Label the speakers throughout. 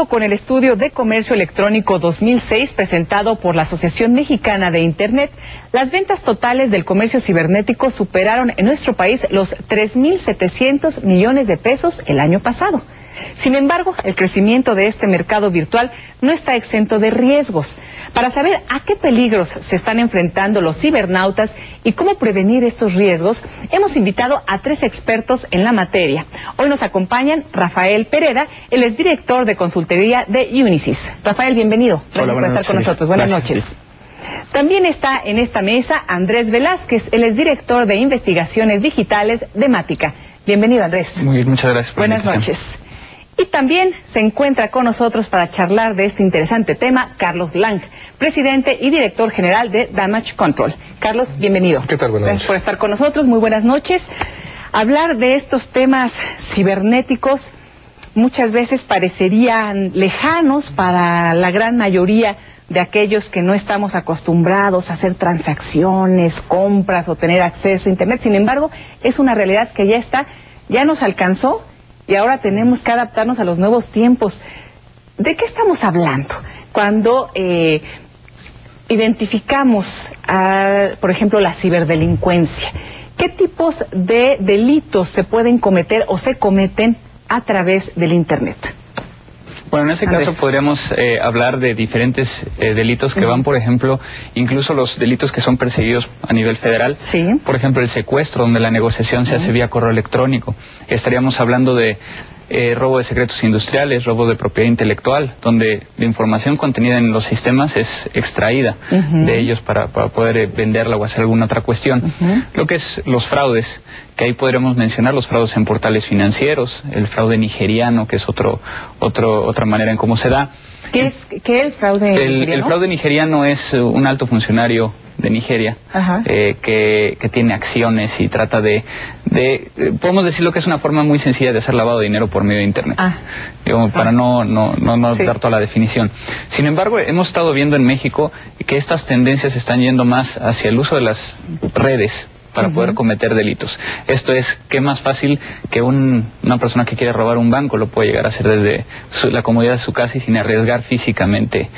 Speaker 1: acuerdo con el estudio de comercio electrónico 2006 presentado por la Asociación Mexicana de Internet, las ventas totales del comercio cibernético superaron en nuestro país los 3.700 millones de pesos el año pasado. Sin embargo, el crecimiento de este mercado virtual no está exento de riesgos. Para saber a qué peligros se están enfrentando los cibernautas y cómo prevenir estos riesgos, hemos invitado a 3 expertos en la materia. Hoy nos acompañan Rafael Pereda, él es director de consultoría de Unisys. Rafael, bienvenido. Gracias por estar con nosotros. Buenas noches. También está en esta mesa Andrés Velázquez, él es director de investigaciones digitales de Mática. Bienvenido, Andrés.
Speaker 2: Muy bien, muchas gracias.
Speaker 1: Buenas noches. Y también se encuentra con nosotros para charlar de este interesante tema Carlos Lang, presidente y director general de Damage Control. Carlos, bienvenido.
Speaker 3: ¿Qué tal? Buenas noches.
Speaker 1: Gracias por estar con nosotros, muy buenas noches. Hablar de estos temas cibernéticos muchas veces parecerían lejanos para la gran mayoría de aquellos que no estamos acostumbrados a hacer transacciones, compras o tener acceso a Internet. Sin embargo, es una realidad que ya nos alcanzó. Y ahora tenemos que adaptarnos a los nuevos tiempos. ¿De qué estamos hablando? Cuando identificamos, por ejemplo, la ciberdelincuencia, ¿qué tipos de delitos se pueden cometer o se cometen a través del Internet?
Speaker 2: Bueno, en ese caso podríamos hablar de diferentes delitos que van, por ejemplo, incluso los delitos que son perseguidos a nivel federal.
Speaker 1: Sí.
Speaker 2: Por ejemplo, el secuestro, donde la negociación se hace vía correo electrónico. Estaríamos hablando de robo de secretos industriales, robo de propiedad intelectual, donde la información contenida en los sistemas es extraída de ellos para poder venderla o hacer alguna otra cuestión. Lo que es los fraudes, que ahí podremos mencionar los fraudes en portales financieros, el fraude nigeriano, que es otra manera en cómo se da.
Speaker 1: ¿Qué es el fraude nigeriano?
Speaker 2: El fraude nigeriano es un alto funcionario de Nigeria que tiene acciones y trata podemos decirlo que es una forma muy sencilla de hacer lavado de dinero por medio de Internet, para no dar toda la definición. Sin embargo, hemos estado viendo en México que estas tendencias están yendo más hacia el uso de las redes para poder cometer delitos. Esto es, que más fácil que una persona que quiere robar un banco lo puede llegar a hacer desde la comodidad de su casa y sin arriesgar físicamente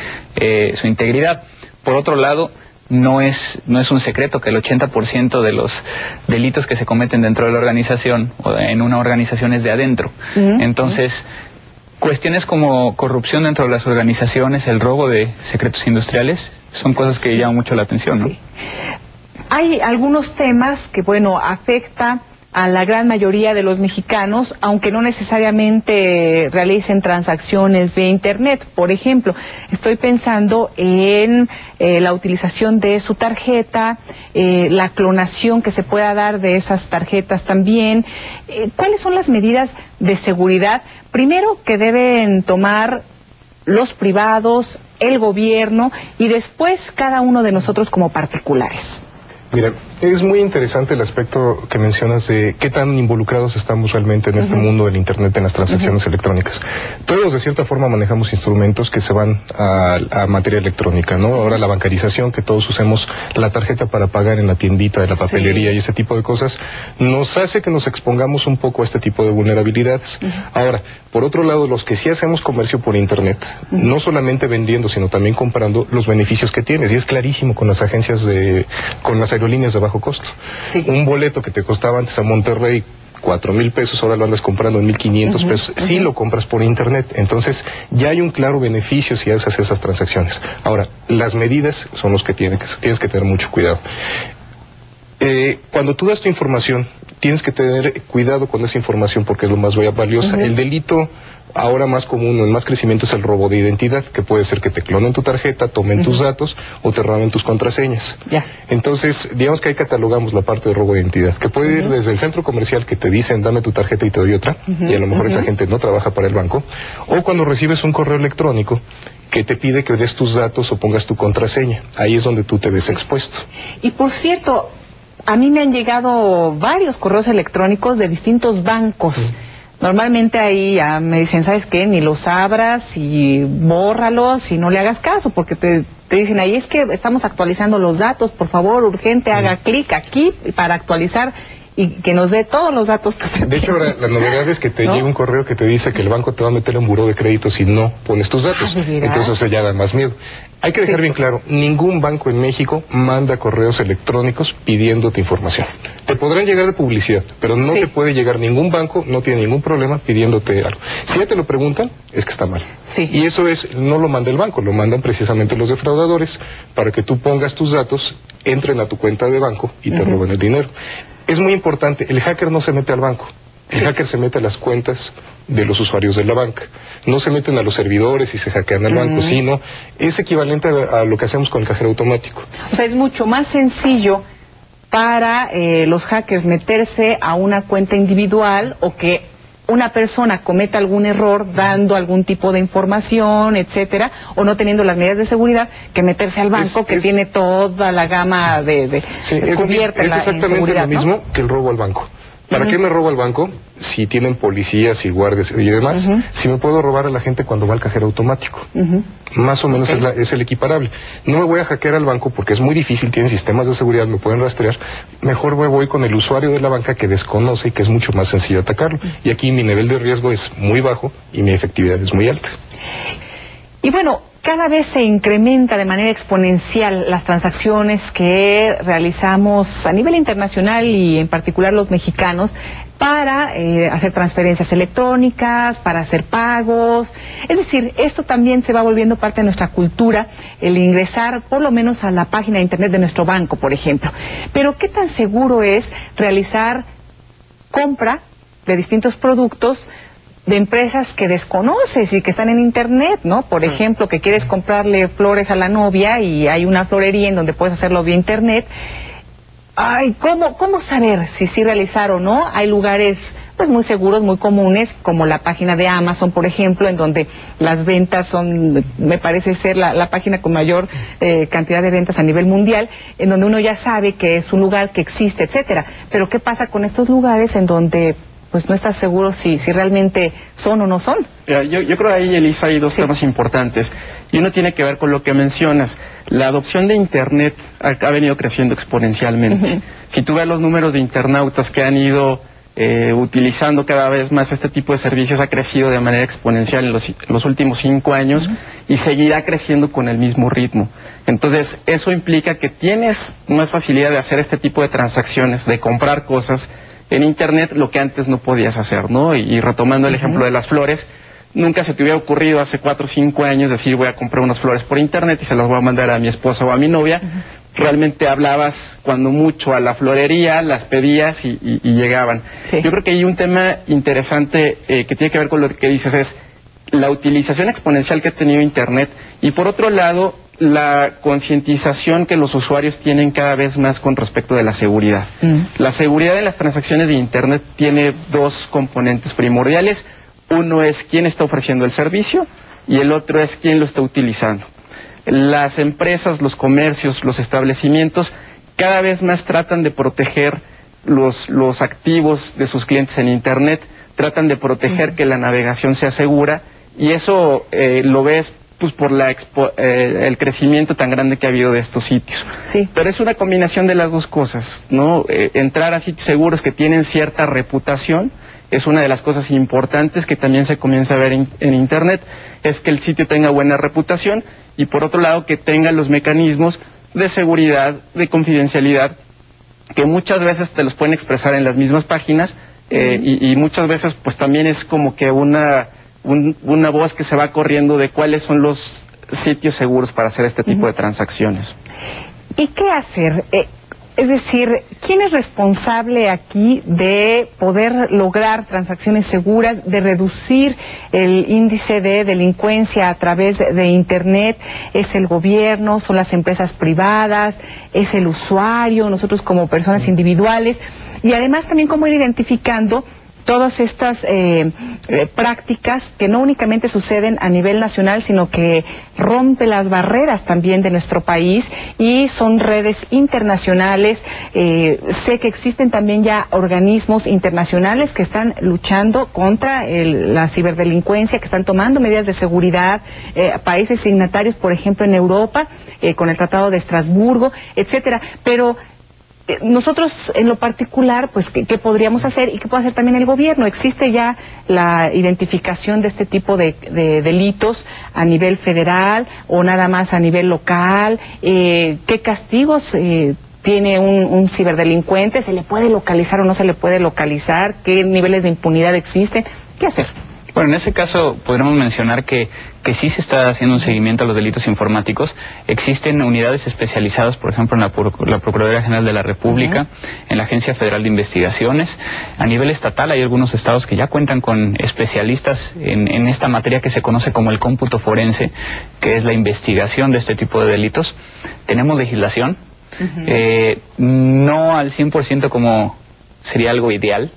Speaker 2: su integridad. Por otro lado, no es un secreto que el 80% de los delitos que se cometen dentro de la organización o en una organización es de adentro. Entonces, cuestiones como corrupción dentro de las organizaciones, el robo de secretos industriales, son cosas que llaman mucho la atención, ¿no?
Speaker 1: Sí. Hay algunos temas que, afecta a la gran mayoría de los mexicanos, aunque no necesariamente realicen transacciones vía Internet. Por ejemplo, estoy pensando en la utilización de su tarjeta, la clonación que se pueda dar de esas tarjetas también. ¿Cuáles son las medidas de seguridad, primero, que deben tomar los privados, el gobierno y después cada uno de nosotros como particulares?
Speaker 3: Mira, es muy interesante el aspecto que mencionas de qué tan involucrados estamos realmente en este mundo del Internet, en las transacciones electrónicas. Todos de cierta forma manejamos instrumentos que se van a materia electrónica, ¿no? Ahora la bancarización, que todos usemos la tarjeta para pagar en la tiendita de la papelería y ese tipo de cosas, nos hace que nos expongamos un poco a este tipo de vulnerabilidades. Ahora, por otro lado, los que sí hacemos comercio por Internet, no solamente vendiendo, sino también comprando, los beneficios que tienes, y es clarísimo con las agencias con las aerolíneas de bajo costo. Un boleto que te costaba antes a Monterrey 4,000 pesos, ahora lo andas comprando en 1,500 pesos, si lo compras por Internet. Entonces, ya hay un claro beneficio si haces esas transacciones. Ahora, las medidas son los que tienes que tener mucho cuidado. Cuando tú das tu información, tienes que tener cuidado con esa información porque es lo más valiosa. El delito ahora más común o en más crecimiento es el robo de identidad, que puede ser que te clonen tu tarjeta, tomen tus datos o te roben tus contraseñas. Entonces, digamos que ahí catalogamos la parte de robo de identidad, que puede ir desde el centro comercial que te dicen dame tu tarjeta y te doy otra, y a lo mejor esa gente no trabaja para el banco, o cuando recibes un correo electrónico que te pide que des tus datos o pongas tu contraseña. Ahí es donde tú te ves expuesto.
Speaker 1: Y por cierto, a mí me han llegado varios correos electrónicos de distintos bancos. Normalmente ahí ya me dicen, ¿sabes qué? Ni los abras y bórralos y no le hagas caso, porque te dicen ahí, es que estamos actualizando los datos, por favor, urgente, haga clic aquí para actualizar. y que nos dé todos los datos que usted
Speaker 3: De hecho, ahora la novedad es que te
Speaker 1: ¿no?
Speaker 3: llega un correo que te dice que el banco te va a meter en buró de crédito si no pones tus datos. Entonces eso ya da más miedo. Hay que dejar bien claro, ningún banco en México manda correos electrónicos pidiéndote información. Te podrán llegar de publicidad, pero no te puede llegar ningún banco, no tiene ningún problema pidiéndote algo. Si ya te lo preguntan, es que está mal. Y eso no lo manda el banco, lo mandan precisamente los defraudadores para que tú pongas tus datos, entren a tu cuenta de banco y te roben el dinero. Es muy importante, el hacker no se mete al banco. El hacker se mete a las cuentas de los usuarios de la banca. No se meten a los servidores y se hackean al banco, sino es equivalente a lo que hacemos con el cajero automático.
Speaker 1: O sea, es mucho más sencillo para los hackers meterse a una cuenta individual o que una persona cometa algún error dando algún tipo de información, etcétera, o no teniendo las medidas de seguridad, que meterse al banco que tiene toda la gama de cubierta.
Speaker 3: Es exactamente lo mismo que el robo al banco. ¿Para qué me robo al banco? Si tienen policías y guardias y demás, si me puedo robar a la gente cuando va al cajero automático. Más o menos es el equiparable. No me voy a hackear al banco porque es muy difícil, tienen sistemas de seguridad, me pueden rastrear. Mejor me voy con el usuario de la banca que desconoce y que es mucho más sencillo atacarlo. Y aquí mi nivel de riesgo es muy bajo y mi efectividad es muy alta.
Speaker 1: Y bueno, cada vez se incrementa de manera exponencial las transacciones que realizamos a nivel internacional y en particular los mexicanos para hacer transferencias electrónicas, para hacer pagos. Es decir, esto también se va volviendo parte de nuestra cultura, el ingresar por lo menos a la página de internet de nuestro banco, por ejemplo. Pero ¿qué tan seguro es realizar compra de distintos productos de empresas que desconoces y que están en internet, ¿no? Por ejemplo, que quieres comprarle flores a la novia y hay una florería en donde puedes hacerlo vía internet. Ay, ¿cómo saber si realizar o no? Hay lugares pues muy seguros, muy comunes, como la página de Amazon, por ejemplo, en donde las ventas son, me parece ser la página con mayor cantidad de ventas a nivel mundial, en donde uno ya sabe que es un lugar que existe, etcétera. Pero ¿qué pasa con estos lugares en donde pues no estás seguro si realmente son o no son?
Speaker 4: Yo creo ahí, Elisa, hay dos temas importantes. Y uno tiene que ver con lo que mencionas. La adopción de Internet ha venido creciendo exponencialmente. Si tú ves los números de internautas que han ido utilizando cada vez más este tipo de servicios, ha crecido de manera exponencial en los últimos 5 años y seguirá creciendo con el mismo ritmo. Entonces, eso implica que tienes más facilidad de hacer este tipo de transacciones, de comprar cosas en Internet, lo que antes no podías hacer, ¿no? Y retomando el ejemplo de las flores, nunca se te hubiera ocurrido hace 4 o 5 años decir voy a comprar unas flores por Internet y se las voy a mandar a mi esposa o a mi novia. Realmente hablabas cuando mucho a la florería, las pedías y llegaban. Yo creo que hay un tema interesante que tiene que ver con lo que dices, es la utilización exponencial que ha tenido Internet y por otro lado, la concientización que los usuarios tienen cada vez más con respecto de la seguridad. La seguridad en las transacciones de Internet tiene 2 componentes primordiales. Uno es quién está ofreciendo el servicio y el otro es quién lo está utilizando. Las empresas, los comercios, los establecimientos cada vez más tratan de proteger los activos de sus clientes en Internet, tratan de proteger que la navegación sea segura y eso lo ves pues por el crecimiento tan grande que ha habido de estos sitios. Pero es una combinación de las dos cosas, ¿no? Entrar a sitios seguros que tienen cierta reputación es una de las cosas importantes que también se comienza a ver en Internet, es que el sitio tenga buena reputación y por otro lado que tenga los mecanismos de seguridad, de confidencialidad, que muchas veces te los pueden expresar en las mismas páginas y muchas veces pues también es como que una voz que se va corriendo de cuáles son los sitios seguros para hacer este tipo de transacciones.
Speaker 1: ¿Y qué hacer? Es decir, ¿quién es responsable aquí de poder lograr transacciones seguras, de reducir el índice de delincuencia a través de Internet? ¿Es el gobierno? ¿Son las empresas privadas? ¿Es el usuario? ¿Nosotros como personas individuales? Y además también cómo ir identificando todas estas prácticas que no únicamente suceden a nivel nacional, sino que rompe las barreras también de nuestro país y son redes internacionales. Sé que existen también ya organismos internacionales que están luchando contra la ciberdelincuencia, que están tomando medidas de seguridad, países signatarios, por ejemplo, en Europa, con el Tratado de Estrasburgo, etcétera. Pero nosotros en lo particular, pues, ¿qué podríamos hacer y qué puede hacer también el gobierno? ¿Existe ya la identificación de este tipo de delitos a nivel federal o nada más a nivel local? ¿Qué castigos tiene un ciberdelincuente? ¿Se le puede localizar o no se le puede localizar? ¿Qué niveles de impunidad existen? ¿Qué hacer?
Speaker 2: Bueno, en ese caso podríamos mencionar que sí se está haciendo un seguimiento a los delitos informáticos. Existen unidades especializadas, por ejemplo, en la Procuraduría General de la República, en la Agencia Federal de Investigaciones. A nivel estatal hay algunos estados que ya cuentan con especialistas en esta materia que se conoce como el cómputo forense, que es la investigación de este tipo de delitos. Tenemos legislación, no al 100% como sería algo ideal,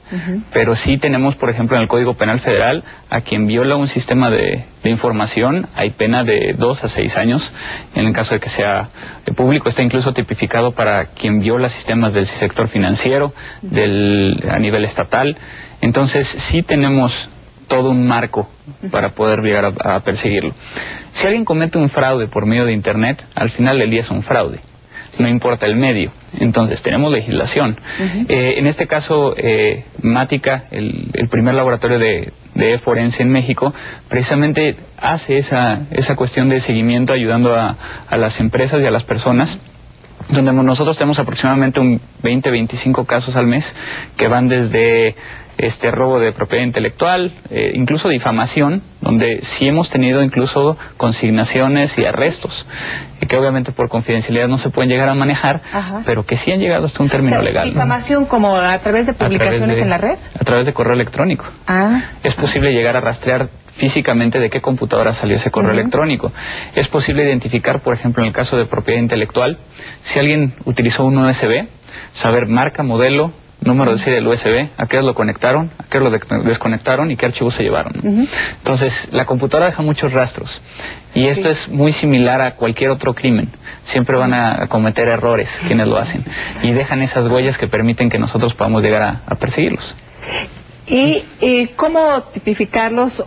Speaker 2: pero sí tenemos, por ejemplo, en el Código Penal Federal, a quien viola un sistema de información, hay pena de 2 a 6 años, en el caso de que sea público. Está incluso tipificado para quien viola sistemas del sector financiero, a nivel estatal. Entonces, sí tenemos todo un marco para poder llegar a perseguirlo. Si alguien comete un fraude por medio de Internet, al final del día es un fraude. No importa el medio. Entonces tenemos legislación. En este caso, Mática, el primer laboratorio de forense en México, precisamente hace esa cuestión de seguimiento, ayudando a las empresas y a las personas, donde nosotros tenemos aproximadamente un 20-25 casos al mes, que van desde robo de propiedad intelectual, incluso difamación, donde sí hemos tenido incluso consignaciones y arrestos, que obviamente por confidencialidad no se pueden llegar a manejar, pero que sí han llegado hasta un término legal.
Speaker 1: ¿Difamación como a través de publicaciones en la red?
Speaker 2: A través de correo electrónico. Es posible llegar a rastrear físicamente de qué computadora salió ese correo electrónico. Es posible identificar, por ejemplo, en el caso de propiedad intelectual, si alguien utilizó un USB, saber marca, modelo, número de serie del USB, a qué lo conectaron, a qué lo desconectaron y qué archivos se llevaron. Entonces, la computadora deja muchos rastros. Y esto es muy similar a cualquier otro crimen. Siempre van a cometer errores quienes lo hacen. Y dejan esas huellas que permiten que nosotros podamos llegar a perseguirlos.
Speaker 1: ¿Y cómo tipificarlos?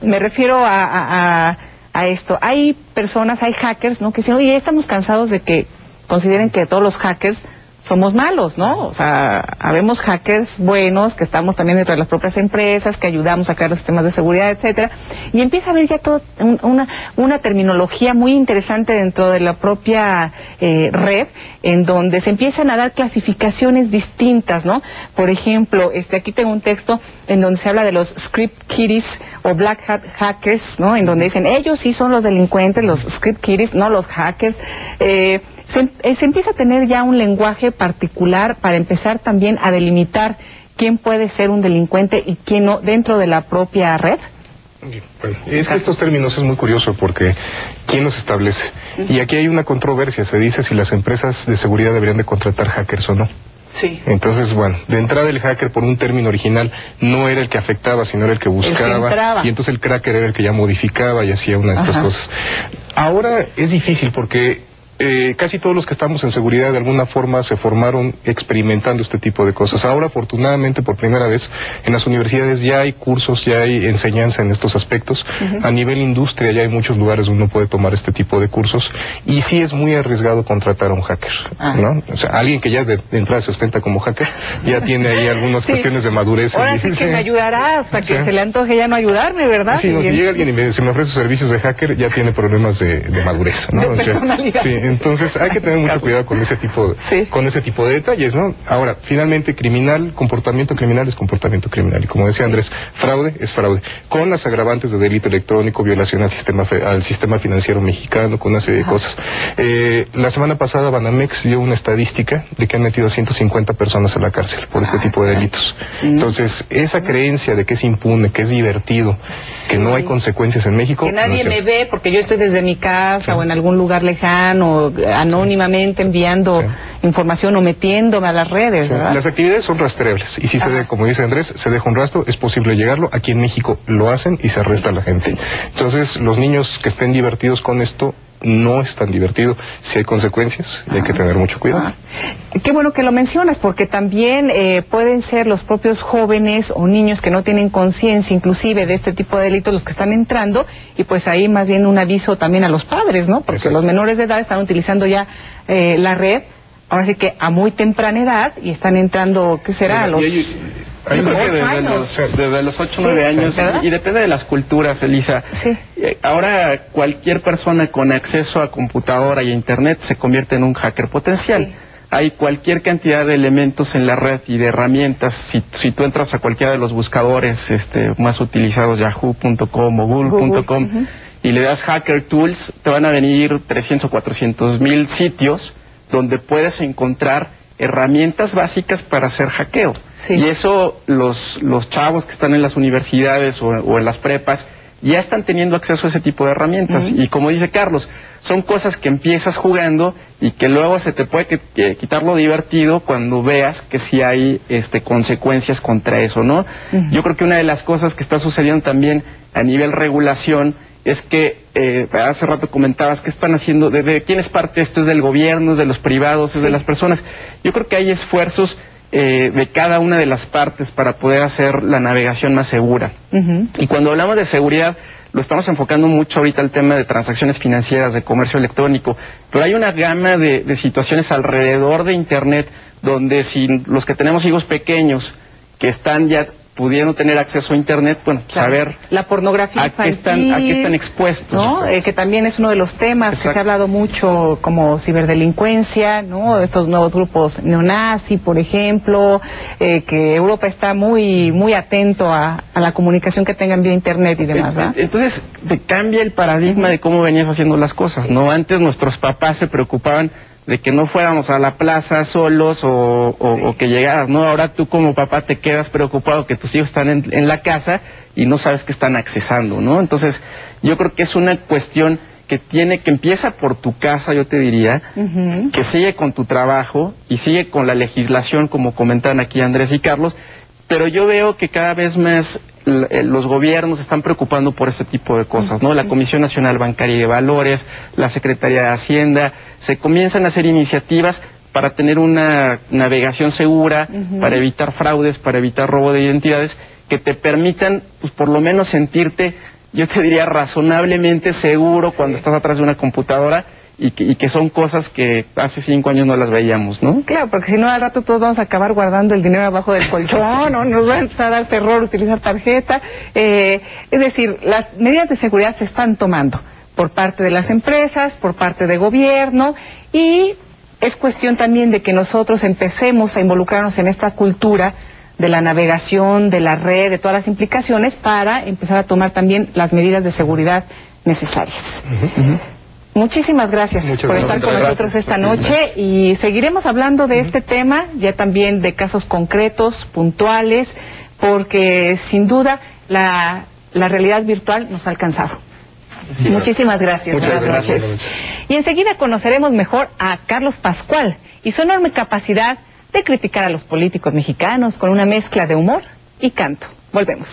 Speaker 1: Me refiero a esto. Hay personas, hay hackers, ¿no?, que dicen, oye, estamos cansados de que consideren que todos los hackers somos malos, ¿no? O sea, habemos hackers buenos, que estamos también dentro de las propias empresas, que ayudamos a crear los sistemas de seguridad, etcétera, y empieza a haber ya toda una terminología muy interesante dentro de la propia red, en donde se empiezan a dar clasificaciones distintas, ¿no? Por ejemplo, aquí tengo un texto en donde se habla de los script kiddies o black hat hackers, ¿no? En donde dicen, ellos sí son los delincuentes, los script kiddies, no los hackers. Se empieza a tener ya un lenguaje particular para empezar también a delimitar quién puede ser un delincuente y quién no dentro de la propia red.
Speaker 3: Bueno, es que estos términos es muy curioso porque ¿quién los establece? Y aquí hay una controversia, se dice si las empresas de seguridad deberían de contratar hackers o no.
Speaker 1: Sí.
Speaker 3: Entonces, bueno, de entrada el hacker por un término original no era el que afectaba, sino era el que buscaba, y entonces el cracker era el que ya modificaba y hacía una de estas cosas. Ahora es difícil porque casi todos los que estamos en seguridad de alguna forma se formaron experimentando este tipo de cosas. Ahora, afortunadamente, por primera vez en las universidades ya hay cursos, ya hay enseñanza en estos aspectos. A nivel industria ya hay muchos lugares donde uno puede tomar este tipo de cursos, y sí es muy arriesgado contratar a un hacker, ¿no? O sea, alguien que ya de entrada se ostenta como hacker, ya tiene ahí algunas cuestiones de madurez.
Speaker 1: Ahora sí que me ayudará hasta que se le antoje ya no ayudarme, ¿verdad?
Speaker 3: Sí, no, si llega alguien y se me ofrece servicios de hacker, ya tiene problemas de madurez, ¿no?
Speaker 1: De personalidad.
Speaker 3: Sí, entonces hay que tener mucho cuidado con ese tipo de detalles, ¿no? Ahora, finalmente, comportamiento criminal es comportamiento criminal, y como decía Andrés, fraude es fraude, con las agravantes de delito electrónico, violación al sistema financiero mexicano, con una serie de cosas. La semana pasada Banamex dio una estadística de que han metido a 150 personas a la cárcel por este tipo de delitos. Entonces, esa creencia de que es impune, que es divertido, que no hay consecuencias en México,
Speaker 1: que nadie me ve porque yo estoy desde mi casa o en algún lugar lejano, anónimamente enviando información o metiéndome a las redes, ¿verdad?
Speaker 3: Las actividades son rastreables, y si se como dice Andrés, se deja un rastro, es posible llegarlo. Aquí en México lo hacen y se arresta a la gente. Entonces, los niños que estén divertidos con esto, no es tan divertido, si hay consecuencias y hay que tener mucho cuidado.
Speaker 1: Qué bueno que lo mencionas, porque también pueden ser los propios jóvenes o niños que no tienen conciencia inclusive de este tipo de delitos los que están entrando, y pues ahí más bien un aviso también a los padres, ¿no? Porque los menores de edad están utilizando ya la red ahora sí que a muy temprana edad y están entrando, ¿qué será? A los...
Speaker 4: Yo creo que desde los 8 o 9 años, ¿verdad? Y depende de las culturas, Elisa.
Speaker 1: Sí.
Speaker 4: Ahora cualquier persona con acceso a computadora y a internet se convierte en un hacker potencial. Sí. Hay cualquier cantidad de elementos en la red y de herramientas. Si tú entras a cualquiera de los buscadores más utilizados, yahoo.com o google.com, y le das hacker tools, te van a venir 300 o 400 mil sitios donde puedes encontrar herramientas básicas para hacer hackeo. Sí. Y eso los chavos que están en las universidades o en las prepas ya están teniendo acceso a ese tipo de herramientas. Y como dice Carlos, son cosas que empiezas jugando y que luego se te puede quitar lo divertido cuando veas que sí hay consecuencias contra eso, ¿no? Yo creo que una de las cosas que está sucediendo también a nivel regulación es que hace rato comentabas que están haciendo, ¿de quién es parte esto? ¿Es del gobierno, es de los privados, es de las personas? Yo creo que hay esfuerzos de cada una de las partes para poder hacer la navegación más segura. Y cuando hablamos de seguridad, lo estamos enfocando mucho ahorita al tema de transacciones financieras, de comercio electrónico, pero hay una gama de situaciones alrededor de Internet donde si los que tenemos hijos pequeños que están ya pudiendo tener acceso a Internet, bueno, claro, saber
Speaker 1: la pornografía infantil,
Speaker 4: a qué están expuestos,
Speaker 1: ¿no? Que también es uno de los temas. Exacto. Que se ha hablado mucho, como ciberdelincuencia, ¿no? Estos nuevos grupos neonazi, por ejemplo, que Europa está muy atento a la comunicación que tengan vía Internet y demás, ¿verdad?
Speaker 4: Entonces, te cambia el paradigma de cómo venías haciendo las cosas, ¿no? Antes nuestros papás se preocupaban de que no fuéramos a la plaza solos o que llegaras, ¿no? Ahora tú como papá te quedas preocupado que tus hijos están en la casa y no sabes qué están accesando, ¿no? Entonces, yo creo que es una cuestión que empieza por tu casa, yo te diría, que sigue con tu trabajo y sigue con la legislación, como comentan aquí Andrés y Carlos, pero yo veo que cada vez más los gobiernos están preocupando por este tipo de cosas, ¿no? La Comisión Nacional Bancaria y de Valores, la Secretaría de Hacienda, se comienzan a hacer iniciativas para tener una navegación segura, para evitar fraudes, para evitar robo de identidades, que te permitan, pues, por lo menos sentirte, yo te diría, razonablemente seguro cuando estás atrás de una computadora. Y que son cosas que hace 5 años no las veíamos, ¿no?
Speaker 1: Claro, porque si no al rato todos vamos a acabar guardando el dinero abajo del colchón, o nos va a empezar a dar terror utilizar tarjeta. Es decir, las medidas de seguridad se están tomando por parte de las empresas, por parte del gobierno, y es cuestión también de que nosotros empecemos a involucrarnos en esta cultura de la navegación, de la red, de todas las implicaciones, para empezar a tomar también las medidas de seguridad necesarias. Muchísimas gracias por estar con nosotros esta noche y seguiremos hablando de este tema, ya también de casos concretos, puntuales, porque sin duda la realidad virtual nos ha alcanzado. Sí, muchísimas gracias.
Speaker 4: Muchas gracias.
Speaker 1: Y enseguida conoceremos mejor a Carlos Pascual y su enorme capacidad de criticar a los políticos mexicanos con una mezcla de humor y canto. Volvemos.